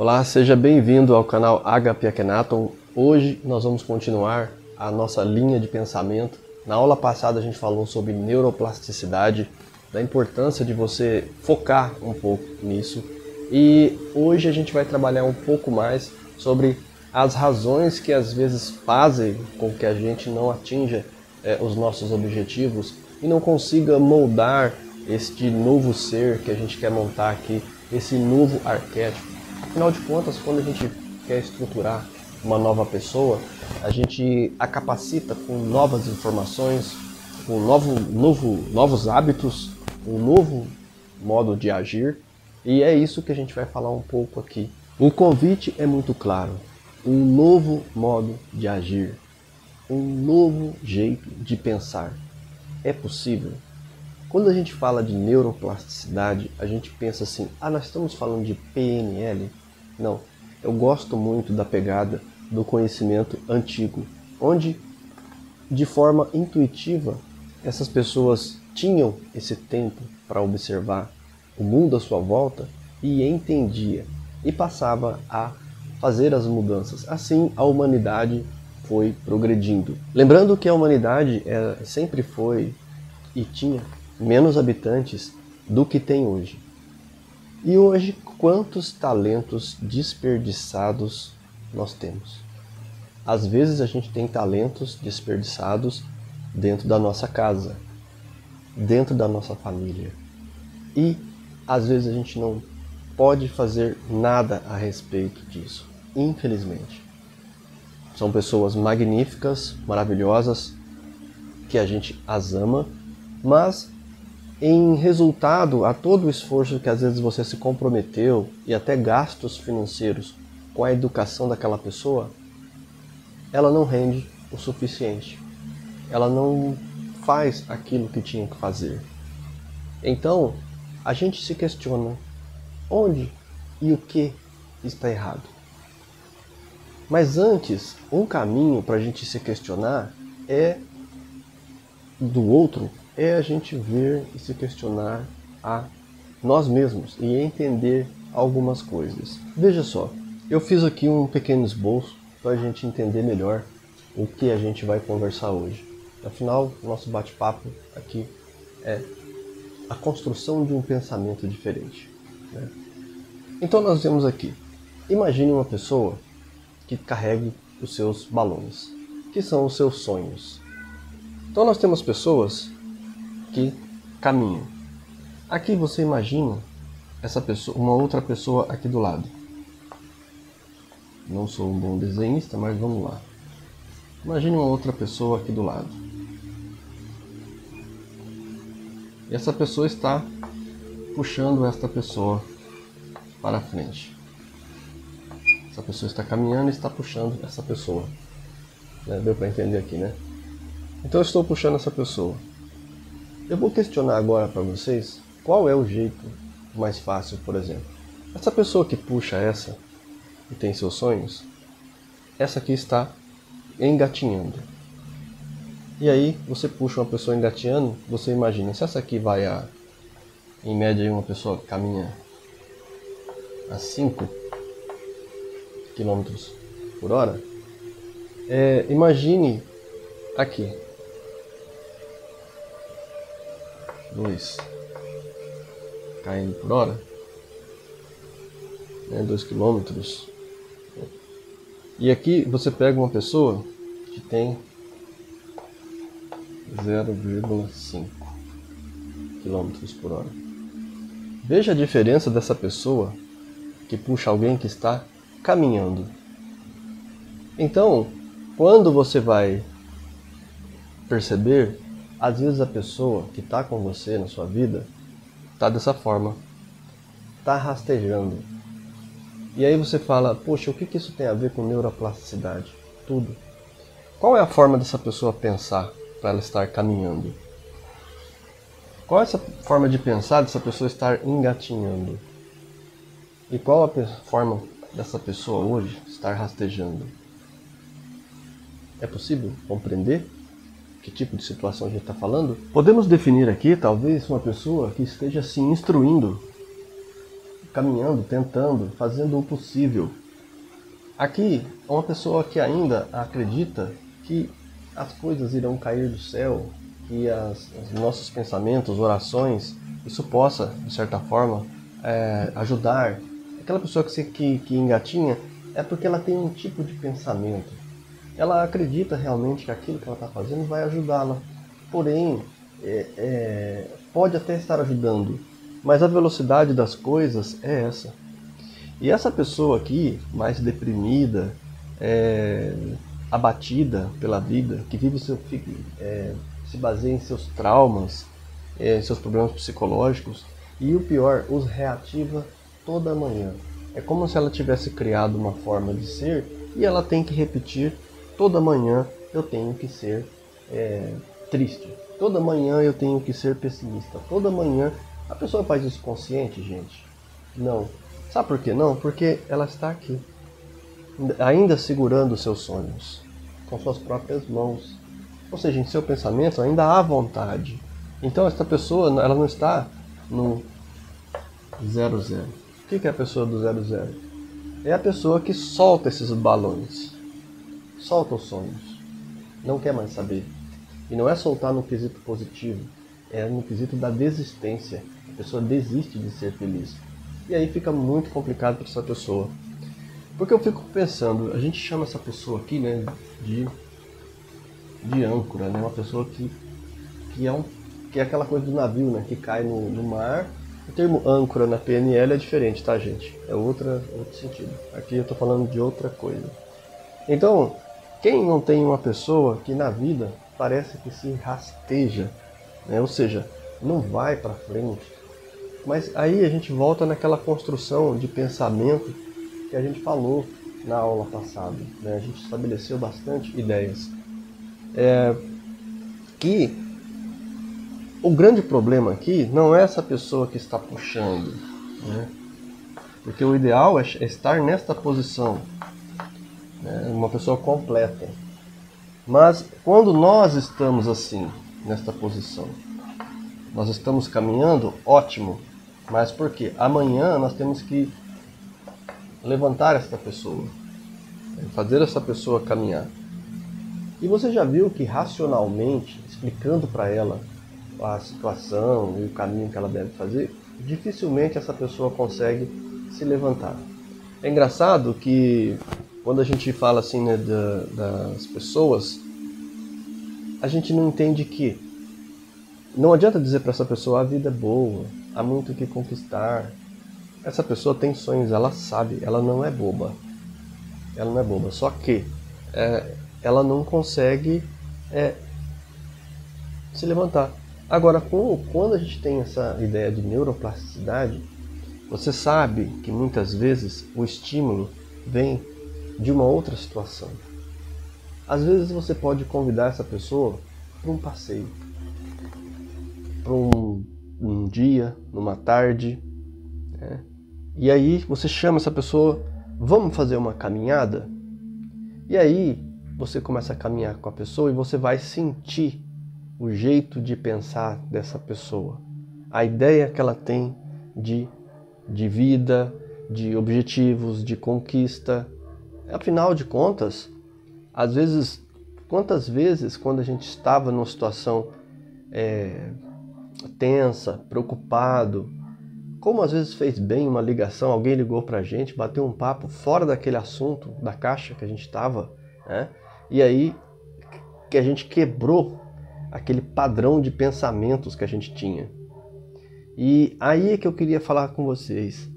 Olá, seja bem-vindo ao canal HP Akhenaton. Hoje nós vamos continuar a nossa linha de pensamento. Na aula passada a gente falou sobre neuroplasticidade, da importância de você focar um pouco nisso. E hoje a gente vai trabalhar um pouco mais sobre as razões que às vezes fazem com que a gente não atinja os nossos objetivos e não consiga moldar este novo ser que a gente quer montar aqui, esse novo arquétipo. Afinal de contas, quando a gente quer estruturar uma nova pessoa, a gente a capacita com novas informações, com novos hábitos, um novo modo de agir, e é isso que a gente vai falar um pouco aqui. O convite é muito claro, um novo modo de agir, um novo jeito de pensar. É possível? Quando a gente fala de neuroplasticidade, a gente pensa assim, nós estamos falando de PNL? Não, eu gosto muito da pegada do conhecimento antigo, onde de forma intuitiva essas pessoas tinham esse tempo para observar o mundo à sua volta e entendia e passava a fazer as mudanças. Assim a humanidade foi progredindo. Lembrando que a humanidade sempre foi e tinha menos habitantes do que tem hoje. E hoje, quantos talentos desperdiçados nós temos? Às vezes a gente tem talentos desperdiçados dentro da nossa casa, dentro da nossa família. E às vezes a gente não pode fazer nada a respeito disso, infelizmente. São pessoas magníficas, maravilhosas, que a gente as ama, mas em resultado a todo o esforço que às vezes você se comprometeu e até gastos financeiros com a educação daquela pessoa, ela não rende o suficiente. Ela não faz aquilo que tinha que fazer. Então, a gente se questiona onde e o que está errado. Mas antes, um caminho para a gente se questionar do outro é a gente ver e se questionar a nós mesmos e entender algumas coisas. Veja só, eu fiz aqui um pequeno esboço para a gente entender melhor o que a gente vai conversar hoje. Afinal, o nosso bate-papo aqui é a construção de um pensamento diferente, né? Então nós temos aqui, imagine uma pessoa que carregue os seus balões, que são os seus sonhos. Então nós temos pessoas que caminham. Aqui você imagina essa pessoa, uma outra pessoa aqui do lado. Não sou um bom desenhista, mas vamos lá. Imagine uma outra pessoa aqui do lado. E essa pessoa está puxando esta pessoa para frente. Essa pessoa está caminhando e está puxando essa pessoa. Deu para entender aqui, né? Então eu estou puxando essa pessoa. Eu vou questionar agora para vocês qual é o jeito mais fácil, por exemplo. Essa pessoa que puxa essa e tem seus sonhos, essa aqui está engatinhando. E aí você puxa uma pessoa engatinhando, você imagina, se essa aqui vai em média uma pessoa caminha a 5 km por hora, imagine aqui 2 km por hora, 2 km. E aqui você pega uma pessoa que tem 0,5 km por hora. Veja a diferença dessa pessoa que puxa alguém que está caminhando. Então, quando você vai perceber, às vezes a pessoa que está com você na sua vida está dessa forma, está rastejando. E aí você fala, poxa, o que isso tem a ver com neuroplasticidade? Tudo. Qual é a forma dessa pessoa pensar para ela estar caminhando? Qual é essa forma de pensar dessa pessoa estar engatinhando? E qual a forma dessa pessoa hoje estar rastejando? É possível compreender que tipo de situação a gente está falando? Podemos definir aqui, talvez, uma pessoa que esteja se instruindo caminhando, tentando, fazendo o possível. Aqui, uma pessoa que ainda acredita que as coisas irão cair do céu, que os nossos pensamentos, orações, isso possa, de certa forma, ajudar. Aquela pessoa que engatinha é porque ela tem um tipo de pensamento. Ela acredita realmente que aquilo que ela está fazendo vai ajudá-la. Porém, pode até estar ajudando, mas a velocidade das coisas é essa. E essa pessoa aqui, mais deprimida, abatida pela vida, que se baseia em seus traumas, em seus problemas psicológicos, e o pior, os reativa toda manhã. É como se ela tivesse criado uma forma de ser e ela tem que repetir toda manhã: eu tenho que ser triste, toda manhã eu tenho que ser pessimista, toda manhã. A pessoa faz isso consciente, gente? Não. Sabe por que não? Porque ela está aqui, ainda segurando os seus sonhos, com suas próprias mãos. Ou seja, em seu pensamento ainda há vontade. Então essa pessoa, ela não está no 00. O que é a pessoa do 00? É a pessoa que solta esses balões, solta os sonhos, não quer mais saber. E não é soltar no quesito positivo, é no quesito da desistência. A pessoa desiste de ser feliz. E aí fica muito complicado para essa pessoa. Porque eu fico pensando, a gente chama essa pessoa aqui, né, de âncora, né? Uma pessoa que é aquela coisa do navio, né, que cai no mar. O termo âncora na PNL é diferente, tá, gente? É outro sentido. Aqui eu tô falando de outra coisa. Então, quem não tem uma pessoa que na vida parece que se rasteja, né? Ou seja, não vai para frente. Mas aí a gente volta naquela construção de pensamento que a gente falou na aula passada, né? A gente estabeleceu bastante ideias. Que o grande problema aqui não é essa pessoa que está puxando, né? Porque o ideal é estar nesta posição, né? Uma pessoa completa. Mas quando nós estamos assim, nesta posição, nós estamos caminhando, ótimo. Mas por quê? Amanhã nós temos que levantar essa pessoa, fazer essa pessoa caminhar. E você já viu que racionalmente, explicando para ela a situação e o caminho que ela deve fazer, dificilmente essa pessoa consegue se levantar. É engraçado que quando a gente fala assim, né, das pessoas, a gente não entende que não adianta dizer para essa pessoa: a vida é boa, há muito o que conquistar. Essa pessoa tem sonhos, ela sabe, ela não é boba. Ela não é boba, só que ela não consegue se levantar. Agora, quando a gente tem essa ideia de neuroplasticidade, você sabe que muitas vezes o estímulo vem de uma outra situação. Às vezes você pode convidar essa pessoa para um passeio, para um dia, numa tarde, né? E aí você chama essa pessoa: vamos fazer uma caminhada? E aí você começa a caminhar com a pessoa e você vai sentir o jeito de pensar dessa pessoa, a ideia que ela tem de vida, de objetivos, de conquista. Afinal de contas, às vezes, quantas vezes quando a gente estava numa situação tensa, preocupado, como às vezes fez bem uma ligação, alguém ligou pra gente, bateu um papo fora daquele assunto, da caixa que a gente estava, né? E aí que a gente quebrou aquele padrão de pensamentos que a gente tinha. E aí é que eu queria falar com vocês.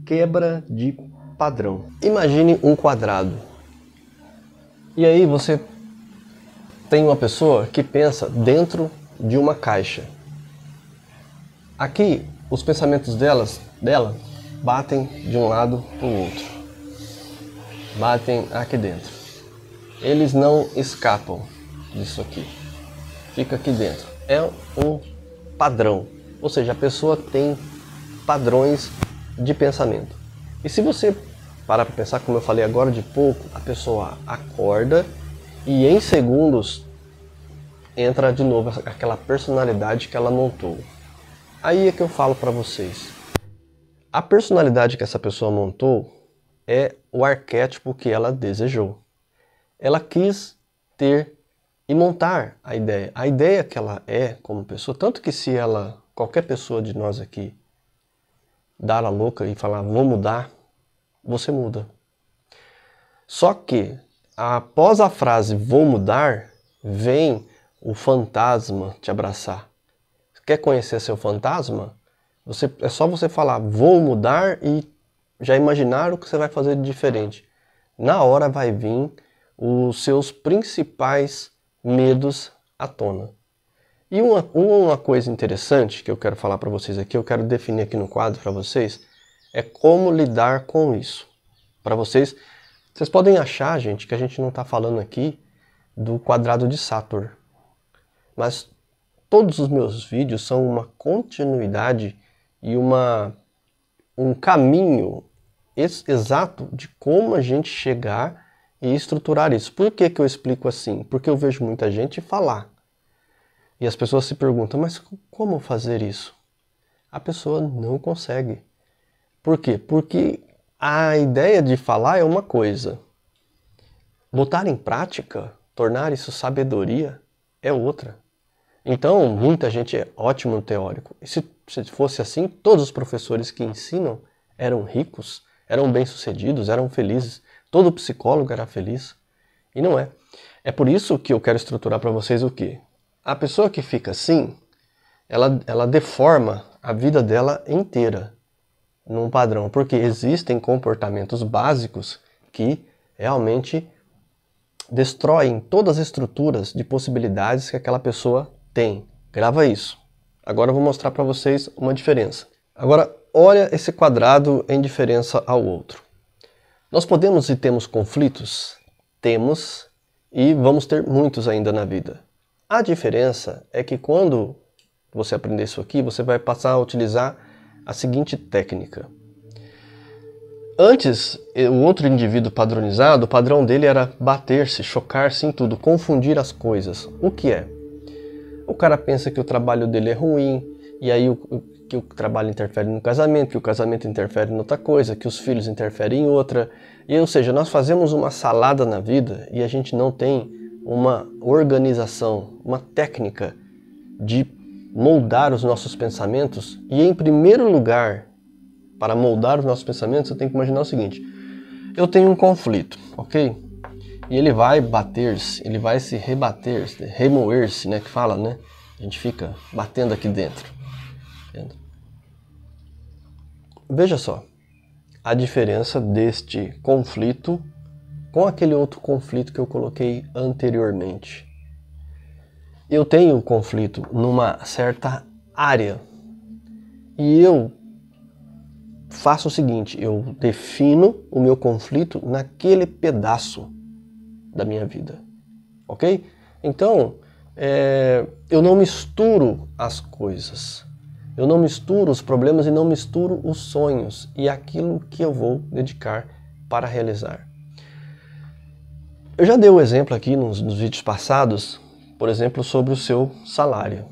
Quebra de padrão. Imagine um quadrado. E aí você tem uma pessoa que pensa dentro de uma caixa. Aqui, os pensamentos dela batem de um lado para o outro. Batem aqui dentro. Eles não escapam disso aqui. Fica aqui dentro. É um padrão. Ou seja, a pessoa tem padrões de pensamento. E se você parar para pensar, como eu falei agora de pouco, a pessoa acorda e em segundos entra de novo aquela personalidade que ela montou. Aí é que eu falo para vocês. A personalidade que essa pessoa montou é o arquétipo que ela desejou. Ela quis ter e montar a ideia que ela é como pessoa, tanto que se ela, qualquer pessoa de nós aqui, dar a louca e falar, vou mudar, você muda. Só que, após a frase, vou mudar, vem o fantasma te abraçar. Quer conhecer seu fantasma? É só você falar, vou mudar e já imaginar o que você vai fazer de diferente. Na hora vai vir os seus principais medos à tona. E uma coisa interessante que eu quero falar para vocês aqui, eu quero definir aqui no quadro para vocês, é como lidar com isso. Para vocês podem achar, gente, que a gente não está falando aqui do quadrado de Saturn. Mas todos os meus vídeos são uma continuidade e um caminho exato de como a gente chegar e estruturar isso. Por que eu explico assim? Porque eu vejo muita gente falar. E as pessoas se perguntam, mas como fazer isso? A pessoa não consegue. Por quê? Porque a ideia de falar é uma coisa. Botar em prática, tornar isso sabedoria, é outra. Então, muita gente é ótimo no teórico. E se fosse assim, todos os professores que ensinam eram ricos, eram bem-sucedidos, eram felizes. Todo psicólogo era feliz. E não é. É por isso que eu quero estruturar para vocês o quê? A pessoa que fica assim, ela deforma a vida dela inteira num padrão. Porque existem comportamentos básicos que realmente destroem todas as estruturas de possibilidades que aquela pessoa tem. Grava isso. Agora eu vou mostrar para vocês uma diferença. Agora, olha esse quadrado em diferença ao outro. Nós podemos e temos conflitos? Temos, e vamos ter muitos ainda na vida. A diferença é que quando você aprender isso aqui, você vai passar a utilizar a seguinte técnica. Antes, o outro indivíduo padronizado, o padrão dele era bater-se, chocar-se em tudo, confundir as coisas. O que é? O cara pensa que o trabalho dele é ruim, e aí que o trabalho interfere no casamento, que o casamento interfere em outra coisa, que os filhos interferem em outra. E, ou seja, nós fazemos uma salada na vida e a gente não tem uma organização, uma técnica de moldar os nossos pensamentos. E em primeiro lugar, para moldar os nossos pensamentos, eu tenho que imaginar o seguinte. Eu tenho um conflito, ok? E ele vai bater-se, ele vai se rebater-se, remoer-se, né? Que fala, né? A gente fica batendo aqui dentro. Veja só a diferença deste conflito com aquele outro conflito que eu coloquei anteriormente. Eu tenho um conflito numa certa área e eu faço o seguinte, eu defino o meu conflito naquele pedaço da minha vida, ok? Então, eu não misturo as coisas. Eu não misturo os problemas e não misturo os sonhos e aquilo que eu vou dedicar para realizar. Eu já dei o exemplo aqui nos vídeos passados, por exemplo, sobre o seu salário.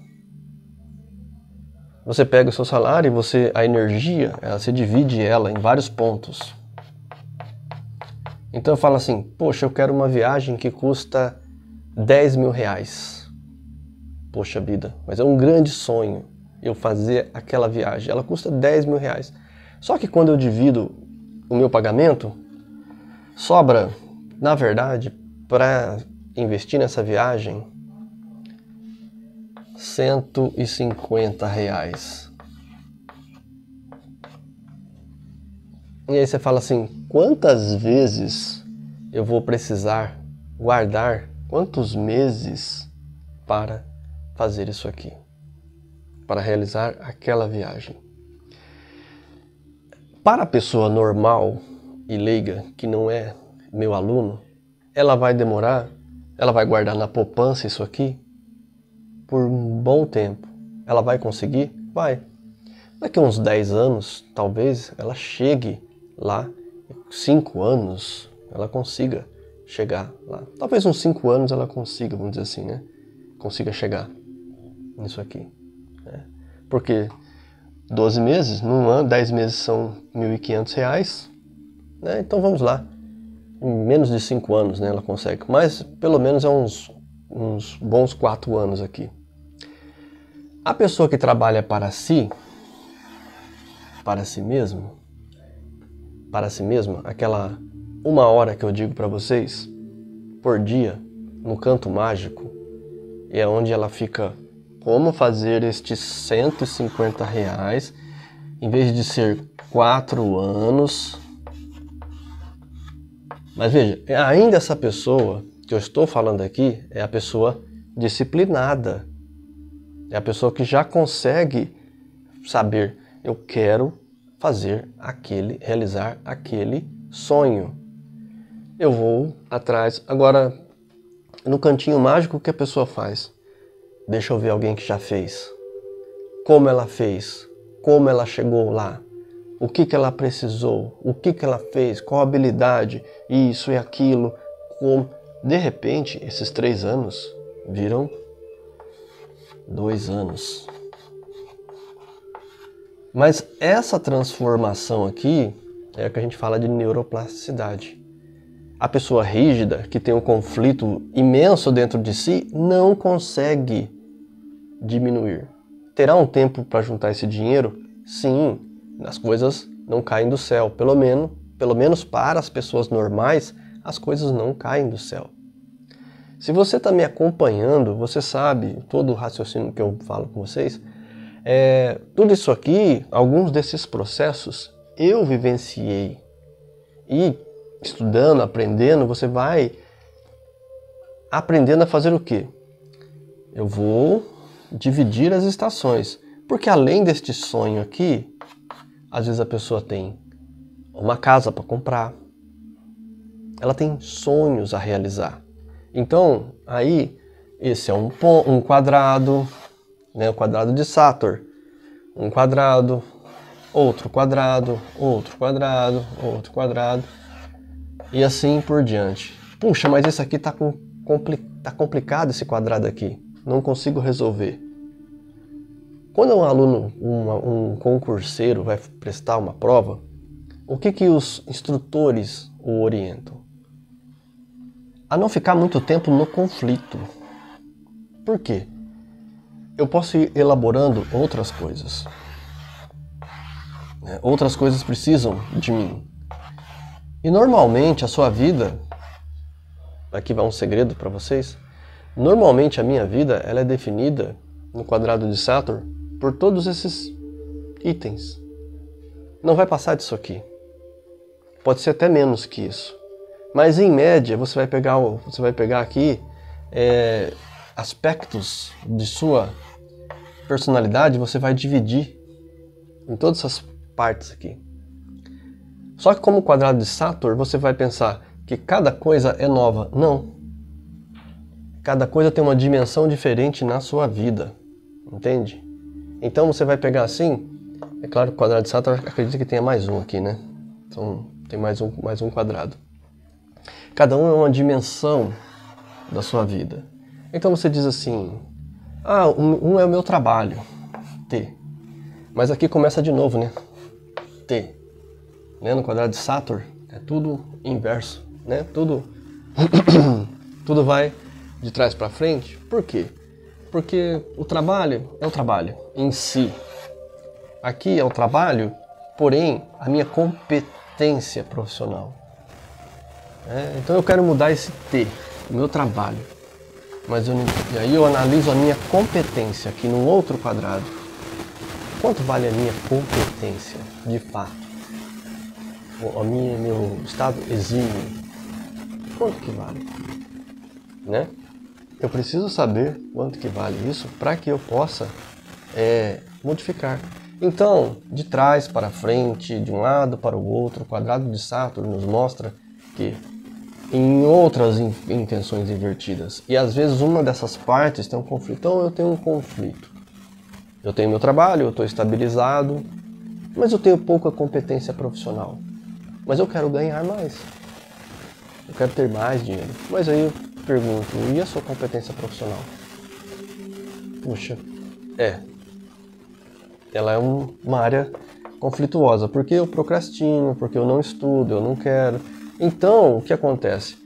Você pega o seu salário e a energia, você divide ela em vários pontos. Então eu falo assim, poxa, eu quero uma viagem que custa 10 mil reais. Poxa vida, mas é um grande sonho eu fazer aquela viagem. Ela custa 10 mil reais. Só que quando eu divido o meu pagamento, sobra, na verdade, para investir nessa viagem, 150 reais. E aí você fala assim, quantas vezes eu vou precisar guardar, quantos meses para fazer isso aqui? Para realizar aquela viagem. Para a pessoa normal e leiga, que não é meu aluno, ela vai demorar, ela vai guardar na poupança isso aqui por um bom tempo. Ela vai conseguir? Vai. Daqui a uns 10 anos, talvez, ela chegue lá, 5 anos, ela consiga chegar lá. Talvez uns 5 anos ela consiga, vamos dizer assim, né? Consiga chegar nisso aqui. Porque 12 meses, num ano, 10 meses são R$ 1.500, né? Então vamos lá, em menos de 5 anos, né, ela consegue, mas pelo menos é uns bons 4 anos aqui. A pessoa que trabalha para si mesma, aquela 1 hora que eu digo para vocês, por dia, no canto mágico, é onde ela fica, como fazer estes R$ 150, em vez de ser 4 anos. Mas veja, ainda essa pessoa que eu estou falando aqui é a pessoa disciplinada. É a pessoa que já consegue saber, eu quero realizar aquele sonho. Eu vou atrás. Agora, no cantinho mágico, o que a pessoa faz? Deixa eu ver alguém que já fez. Como ela fez? Como ela chegou lá? O que ela precisou? O que ela fez? Qual a habilidade? Isso e aquilo. Como... De repente, esses 3 anos viram 2 anos. Mas essa transformação aqui é o que a gente fala de neuroplasticidade. A pessoa rígida, que tem um conflito imenso dentro de si, não consegue diminuir. Terá um tempo para juntar esse dinheiro? Sim, as coisas não caem do céu. Pelo menos para as pessoas normais, as coisas não caem do céu. Se você está me acompanhando, você sabe todo o raciocínio que eu falo com vocês. Tudo isso aqui, alguns desses processos, eu vivenciei. E estudando, aprendendo, você vai aprendendo a fazer o quê? Eu vou dividir as estações. Porque além deste sonho aqui, às vezes a pessoa tem uma casa para comprar. Ela tem sonhos a realizar. Então, aí, esse é um quadrado, né? O quadrado de Saturn. Um quadrado, outro quadrado, outro quadrado, outro quadrado. E assim por diante. Puxa, mas esse aqui tá complicado esse quadrado aqui. Não consigo resolver. Quando um aluno, um concurseiro vai prestar uma prova, o que os instrutores o orientam? A não ficar muito tempo no conflito. Por quê? Eu posso ir elaborando outras coisas. Outras coisas precisam de mim. E normalmente a sua vida, aqui vai um segredo para vocês, normalmente a minha vida ela é definida no quadrado de Saturn por todos esses itens. Não vai passar disso aqui. Pode ser até menos que isso. Mas em média você vai pegar aqui aspectos de sua personalidade, você vai dividir em todas essas partes aqui. Só que como quadrado de Saturn, você vai pensar que cada coisa é nova. Não. Cada coisa tem uma dimensão diferente na sua vida. Entende? Então você vai pegar assim, é claro que o quadrado de Saturn acredita que tenha mais um aqui, né? Então tem mais um quadrado. Cada um é uma dimensão da sua vida. Então você diz assim, um é o meu trabalho, T. Mas aqui começa de novo, né? T. Né? No quadrado de Saturn é tudo inverso, né? Tudo vai de trás para frente. Por quê? Porque o trabalho é o trabalho em si. Aqui é o trabalho, porém, a minha competência profissional. Então eu quero mudar esse T, o meu trabalho. Mas e aí eu analiso a minha competência aqui no outro quadrado. Quanto vale a minha competência, de fato? Meu estado exímio. Quanto que vale? Né? Eu preciso saber quanto que vale isso para que eu possa modificar. Então, de trás para frente, de um lado para o outro, o quadrado de Saturn nos mostra que em outras intenções invertidas. E às vezes uma dessas partes tem um conflito. Então eu tenho um conflito. Eu tenho meu trabalho, eu estou estabilizado, mas eu tenho pouca competência profissional. Mas eu quero ganhar mais. Eu quero ter mais dinheiro. Mas aí eu pergunto, e a sua competência profissional? Puxa, ela é uma área conflituosa, porque eu procrastino, porque eu não estudo, eu não quero. Então, o que acontece?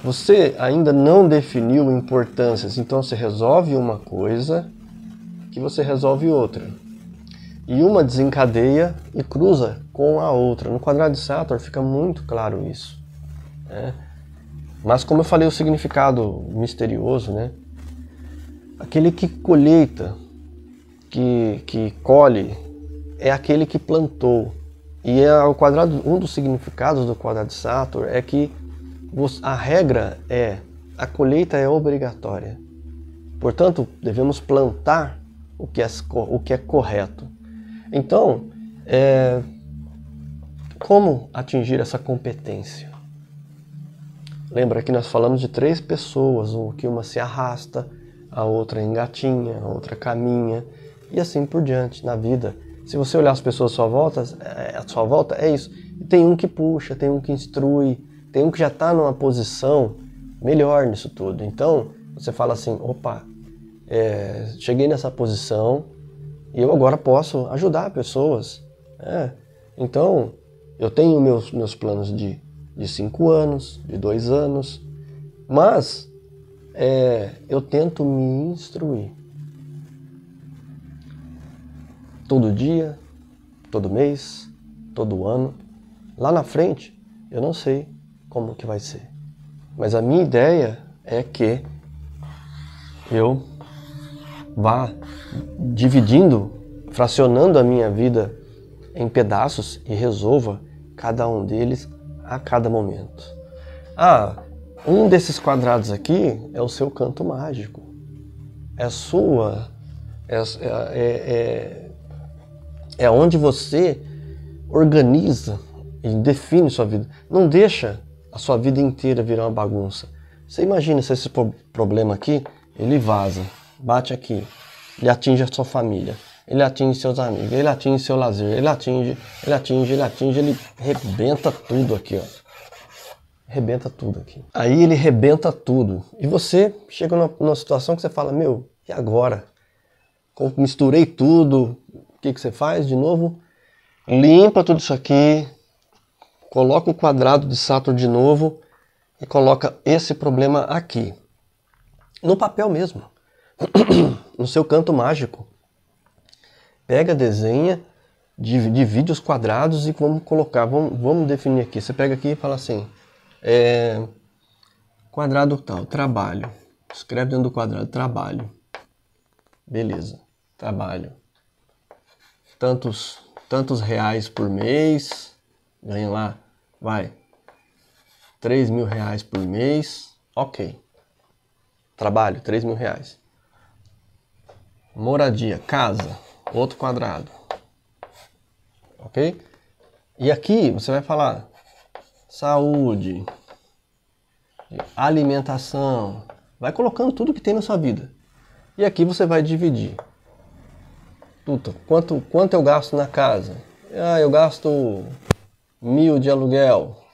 Você ainda não definiu importâncias, então você resolve uma coisa que você resolve outra. E uma desencadeia e cruza com a outra. No quadrado de Saturn fica muito claro isso, né? Mas como eu falei, o significado misterioso, né? Aquele que colheita, que colhe, é aquele que plantou. E o quadrado, um dos significados do quadrado de Saturn é que a regra é, a colheita é obrigatória. Portanto, devemos plantar o que é correto. Então, como atingir essa competência? Lembra que nós falamos de 3 pessoas, que uma se arrasta, a outra engatinha, a outra caminha, e assim por diante na vida. Se você olhar as pessoas à sua volta, é isso. Tem um que puxa, tem um que instrui, tem um que já está numa posição melhor nisso tudo. Então, você fala assim, opa, cheguei nessa posição e eu agora posso ajudar pessoas. Então, eu tenho meus planos de 5 anos, de 2 anos, mas eu tento me instruir. Todo dia, todo mês, todo ano. Lá na frente, eu não sei como que vai ser. Mas a minha ideia é que eu vá dividindo, fracionando a minha vida em pedaços e resolva cada um deles a cada momento. Um desses quadrados aqui é o seu canto mágico. É onde você organiza e define sua vida. Não deixa a sua vida inteira virar uma bagunça. Você imagina se esse problema aqui, ele vaza, bate aqui, ele atinge a sua família, ele atinge seus amigos, ele atinge seu lazer, ele rebenta tudo aqui, ó. Rebenta tudo aqui. Aí ele rebenta tudo. E você chega numa situação que você fala, meu, e agora? Misturei tudo. O que você faz de novo? Limpa tudo isso aqui, coloca o quadrado de Saturno de novo e coloca esse problema aqui. No papel mesmo. No seu canto mágico. Pega, desenha, divide os quadrados e vamos colocar, vamos definir aqui. Você pega aqui e fala assim, quadrado tal, trabalho. Escreve dentro do quadrado, trabalho. Beleza, trabalho. Tantos reais por mês, ganha lá, vai, 3 mil reais por mês, ok. Trabalho, 3 mil reais. Moradia, casa, outro quadrado, ok? E aqui você vai falar saúde, alimentação, vai colocando tudo que tem na sua vida. E aqui você vai dividir. Tudo. Quanto eu gasto na casa? Eu gasto 1.000 de aluguel.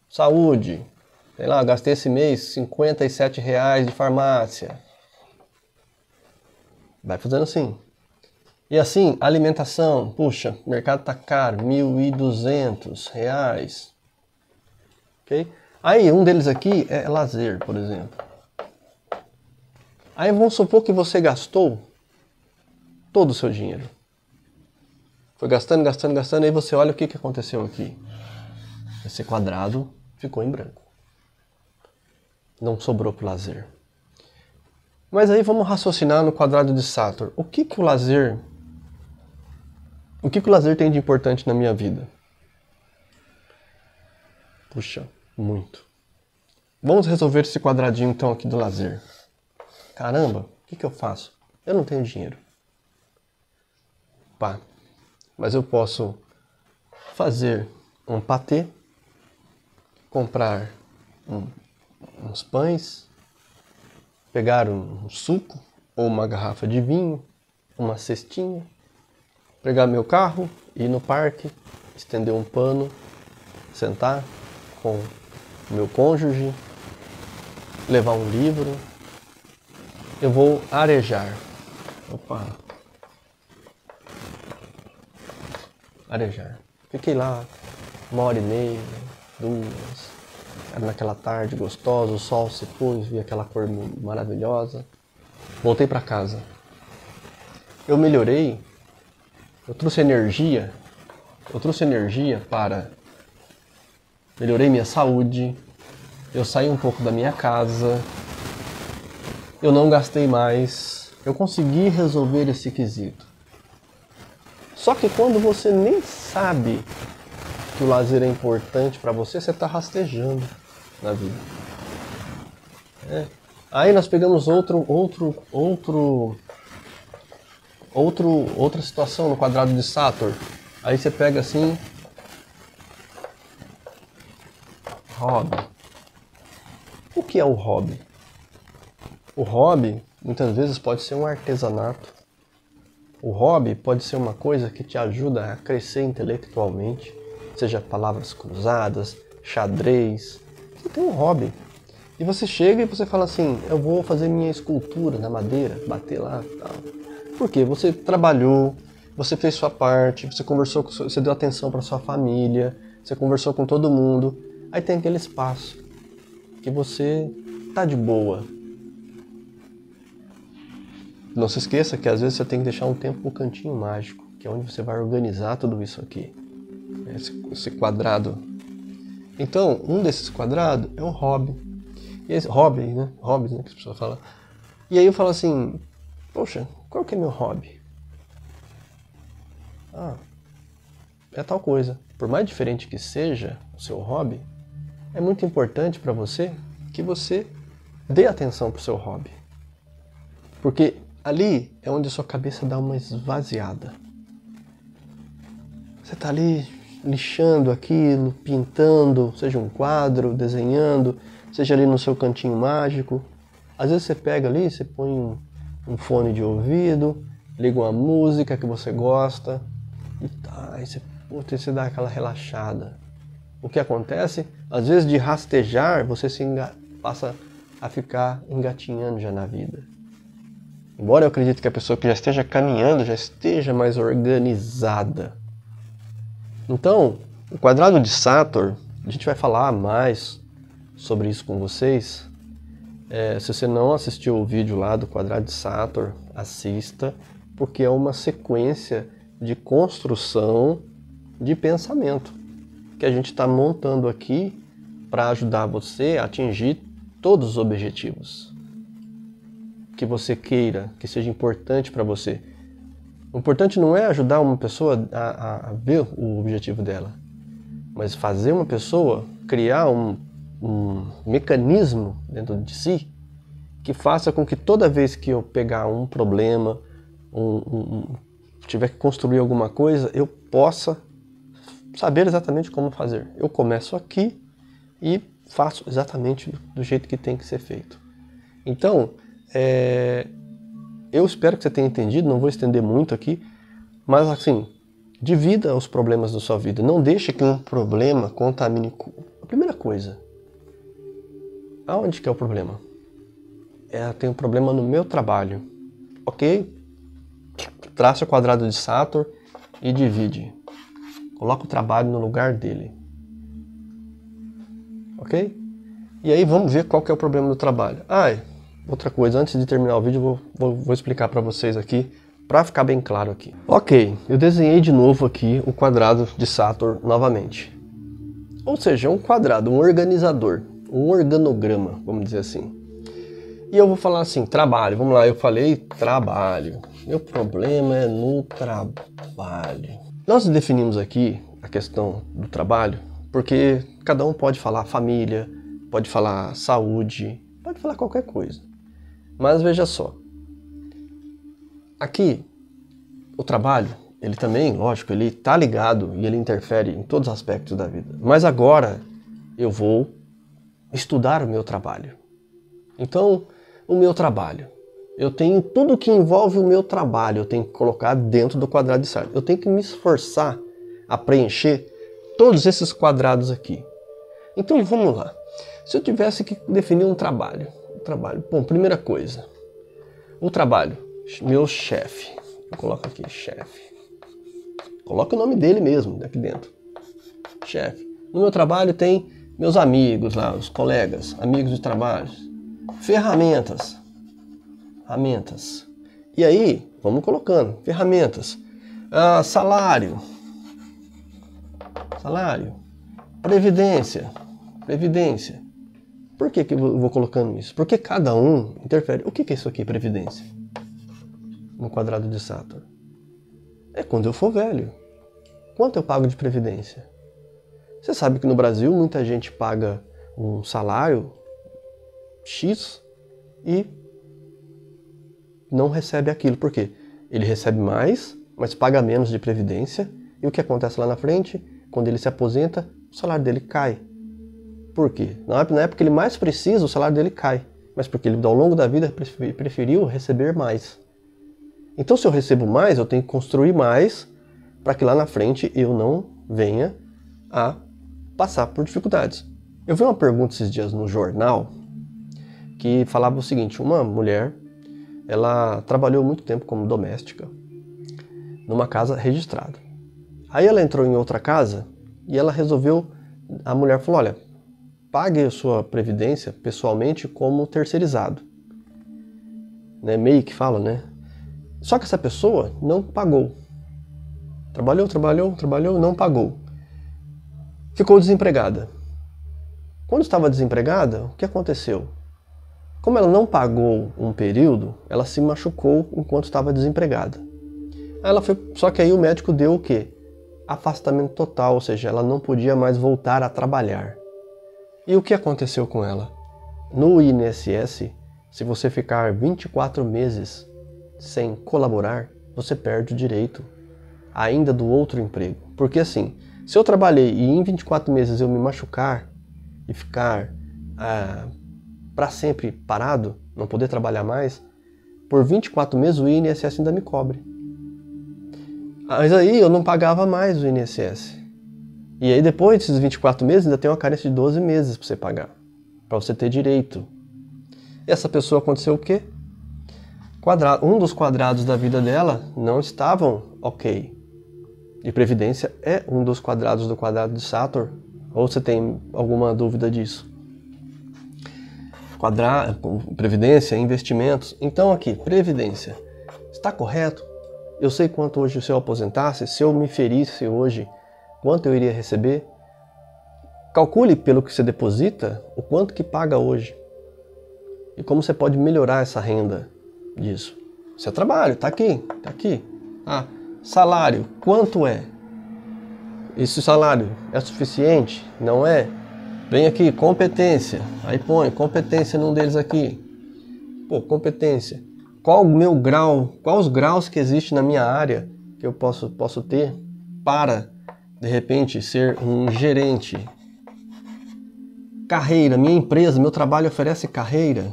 Saúde, sei lá, gastei esse mês 57 reais de farmácia. Vai fazendo assim. E assim, alimentação, puxa, o mercado tá caro, 1.200 reais. Ok? Aí um deles aqui é lazer, por exemplo. Aí vamos supor que você gastou todo o seu dinheiro. Foi gastando, aí você olha o que aconteceu aqui. Esse quadrado ficou em branco. Não sobrou para o lazer. Mas aí vamos raciocinar no quadrado de Saturno. O que o lazer tem de importante na minha vida? Puxa, muito. Vamos resolver esse quadradinho então aqui do lazer. Caramba, o que eu faço? Eu não tenho dinheiro. Pá, mas eu posso fazer um patê, comprar uns pães, pegar um suco ou uma garrafa de vinho, uma cestinha, pegar meu carro, ir no parque, estender um pano, sentar com meu cônjuge, levar um livro. Eu vou arejar. Opa, arejar. Fiquei lá 1h30, 2, era naquela tarde gostosa, o sol se pôs, vi aquela cor maravilhosa. Voltei para casa. Eu melhorei, eu trouxe energia para... Melhorei minha saúde, eu saí um pouco da minha casa, eu não gastei mais, eu consegui resolver esse quesito. Só que quando você nem sabe que o lazer é importante para você, você está rastejando na vida. Aí nós pegamos outra situação no quadrado de Saturn. Aí você pega assim, hobby. O que é o hobby? O hobby muitas vezes pode ser um artesanato. O hobby pode ser uma coisa que te ajuda a crescer intelectualmente, seja palavras cruzadas, xadrez. Você tem um hobby. E você chega e você fala assim, eu vou fazer minha escultura na madeira, bater lá e tal. Por quê? Você trabalhou, você fez sua parte, você conversou, você deu atenção para sua família, você conversou com todo mundo. Aí tem aquele espaço que você tá de boa. Não se esqueça que às vezes você tem que deixar um tempo no cantinho mágico, que é onde você vai organizar tudo isso aqui. Esse quadrado. Então, um desses quadrados é um hobby. E esse hobby, né? Hobby, né? Que as pessoas falam. E aí eu falo assim, poxa, qual que é meu hobby? É tal coisa. Por mais diferente que seja o seu hobby, é muito importante para você que você dê atenção para o seu hobby. Porque ali é onde a sua cabeça dá uma esvaziada. Você está ali lixando aquilo, pintando, seja um quadro, desenhando, seja ali no seu cantinho mágico. Às vezes você pega ali, você põe um fone de ouvido, liga uma música que você gosta, e tá, aí você dá aquela relaxada. O que acontece? Às vezes de rastejar, você passa a ficar engatinhando já na vida. Embora eu acredite que a pessoa que já esteja caminhando, já esteja mais organizada. Então, o quadrado de Saturn, a gente vai falar mais sobre isso com vocês. Se você não assistiu o vídeo lá do quadrado de Saturn, assista, porque é uma sequência de construção de pensamento que a gente está montando aqui para ajudar você a atingir todos os objetivos que você queira, que seja importante para você. O importante não é ajudar uma pessoa a ver o objetivo dela, mas fazer uma pessoa criar um mecanismo dentro de si que faça com que toda vez que eu pegar um problema, tiver que construir alguma coisa, eu possa saber exatamente como fazer. Eu começo aqui e faço exatamente do jeito que tem que ser feito. Então, eu espero que você tenha entendido, não vou estender muito aqui, mas assim, divida os problemas da sua vida. Não deixe que um problema contamine. A primeira coisa, aonde que é o problema? Tem um problema no meu trabalho. Ok? Traça o quadrado de Saturn e divide. Coloca o trabalho no lugar dele. Ok? E aí vamos ver qual que é o problema do trabalho. Outra coisa, antes de terminar o vídeo, vou explicar para vocês aqui, para ficar bem claro aqui. Ok, eu desenhei de novo aqui o quadrado de Saturn novamente. Ou seja, um quadrado, um organizador, um organograma, vamos dizer assim. E eu vou falar assim, trabalho, vamos lá, eu falei trabalho. Meu problema é no trabalho. Nós definimos aqui a questão do trabalho, porque cada um pode falar família, pode falar saúde, pode falar qualquer coisa. Mas veja só, aqui o trabalho, ele também, lógico, ele está ligado e ele interfere em todos os aspectos da vida. Mas agora eu vou estudar o meu trabalho. Então, o meu trabalho, eu tenho tudo que envolve o meu trabalho, eu tenho que colocar dentro do quadrado de Saturn. Eu tenho que me esforçar a preencher todos esses quadrados aqui. Então vamos lá. Se eu tivesse que definir um trabalho, bom, primeira coisa, o trabalho, meu chefe, eu coloco aqui chefe. Coloca o nome dele mesmo aqui dentro. Chefe. No meu trabalho tem meus amigos lá, os colegas, amigos de trabalho. Ferramentas. Ferramentas. E aí, vamos colocando. Ferramentas. Salário. Salário. Previdência. Previdência. Por que eu vou colocando isso? Porque cada um interfere. O que é isso aqui, previdência? No quadrado de Saturno. É quando eu for velho. Quanto eu pago de previdência? Você sabe que no Brasil muita gente paga um salário X e não recebe aquilo. Por quê? Ele recebe mais, mas paga menos de previdência. E o que acontece lá na frente? Quando ele se aposenta, o salário dele cai. Por quê? Na época que ele mais precisa, o salário dele cai. Mas porque ele, ao longo da vida, preferiu receber mais. Então, se eu recebo mais, eu tenho que construir mais para que lá na frente eu não venha a passar por dificuldades. Eu vi uma pergunta esses dias no jornal que falava o seguinte: uma mulher, ela trabalhou muito tempo como doméstica numa casa registrada. Aí ela entrou em outra casa e ela resolveu, a mulher falou: olha, pague a sua previdência pessoalmente como terceirizado. Né? MEI que fala, né? Só que essa pessoa não pagou. Trabalhou, não pagou. Ficou desempregada. Quando estava desempregada, o que aconteceu? Como ela não pagou um período, ela se machucou enquanto estava desempregada. Só que aí o médico deu o quê? Afastamento total, ou seja, ela não podia mais voltar a trabalhar. E o que aconteceu com ela? No INSS, se você ficar 24 meses sem colaborar, você perde o direito ainda do outro emprego. Porque assim, se eu trabalhei e em 24 meses eu me machucar e ficar para sempre parado, não poder trabalhar mais, por 24 meses o INSS ainda me cobre. Mas aí eu não pagava mais o INSS. E aí depois desses 24 meses ainda tem uma carência de 12 meses para você pagar, para você ter direito. E essa pessoa aconteceu o quê? Um dos quadrados da vida dela não estavam ok. E previdência é um dos quadrados do quadrado de Saturno. Ou você tem alguma dúvida disso? Previdência, investimentos. Então aqui, previdência. Está correto? Eu sei quanto hoje se eu aposentasse, se eu me ferisse hoje, quanto eu iria receber? Calcule pelo que você deposita, o quanto que paga hoje. E como você pode melhorar essa renda disso. Seu trabalho, tá aqui. Salário, quanto é? Esse salário é suficiente? Não é? Vem aqui, competência. Aí põe competência num deles aqui. Pô, competência. Qual o meu grau? Quais os graus que existem na minha área que eu posso ter para, de repente, ser um gerente? Carreira, minha empresa, meu trabalho oferece carreira?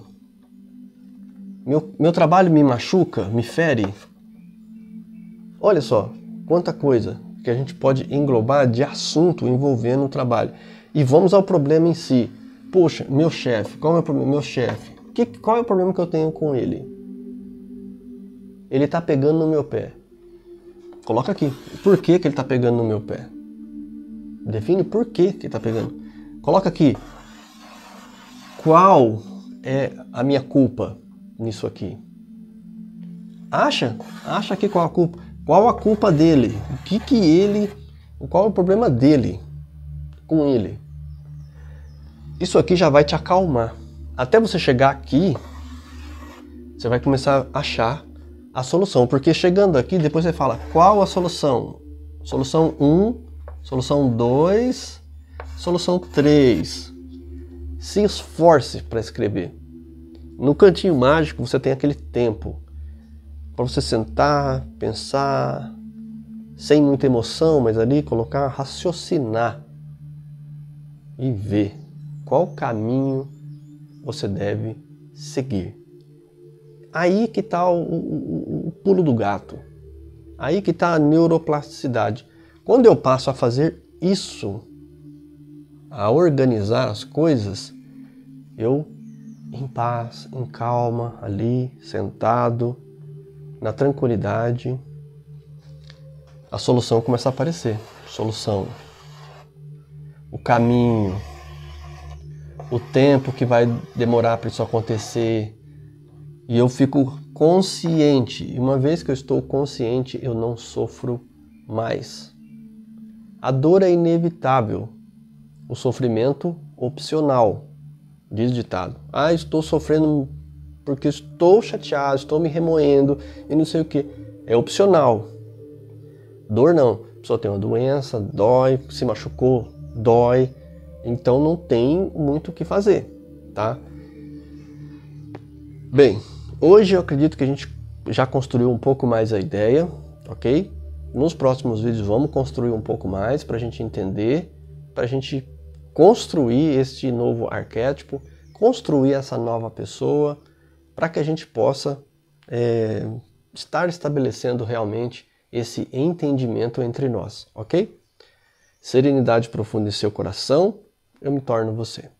Meu trabalho me machuca, me fere? Olha só, quanta coisa que a gente pode englobar de assunto envolvendo o trabalho. E vamos ao problema em si. Poxa, meu chefe, qual é o meu problema? Meu chefe, qual é o problema que eu tenho com ele? Ele está pegando no meu pé. Coloca aqui, por que ele está pegando no meu pé? Define por que ele está pegando. Coloca aqui, qual é a minha culpa nisso aqui? Acha aqui qual a culpa. Qual a culpa dele? Qual é o problema dele com ele? Isso aqui já vai te acalmar. Até você chegar aqui, você vai começar a achar a solução. Porque chegando aqui, depois você fala, qual a solução? Solução 1, solução 2, solução 3. Se esforce para escrever. No cantinho mágico, você tem aquele tempo para você sentar, pensar, sem muita emoção, mas ali colocar, raciocinar e ver qual caminho você deve seguir. Aí que está o pulo do gato. Aí que está a neuroplasticidade. Quando eu passo a fazer isso, a organizar as coisas, eu em paz, em calma, ali, sentado, na tranquilidade, a solução começa a aparecer. Solução. O caminho. O tempo que vai demorar para isso acontecer. E eu fico consciente. E uma vez que eu estou consciente, eu não sofro mais. A dor é inevitável. O sofrimento opcional. Diz o ditado. Ah, estou sofrendo porque estou chateado, estou me remoendo e não sei o que. É opcional. Dor não. A pessoa tem uma doença, dói, se machucou, dói. Então não tem muito o que fazer, tá? Bem, hoje eu acredito que a gente já construiu um pouco mais a ideia, ok? Nos próximos vídeos vamos construir um pouco mais para a gente entender, para a gente construir este novo arquétipo, construir essa nova pessoa, para que a gente possa estar estabelecendo realmente esse entendimento entre nós, ok? Serenidade profunda em seu coração, eu me torno você.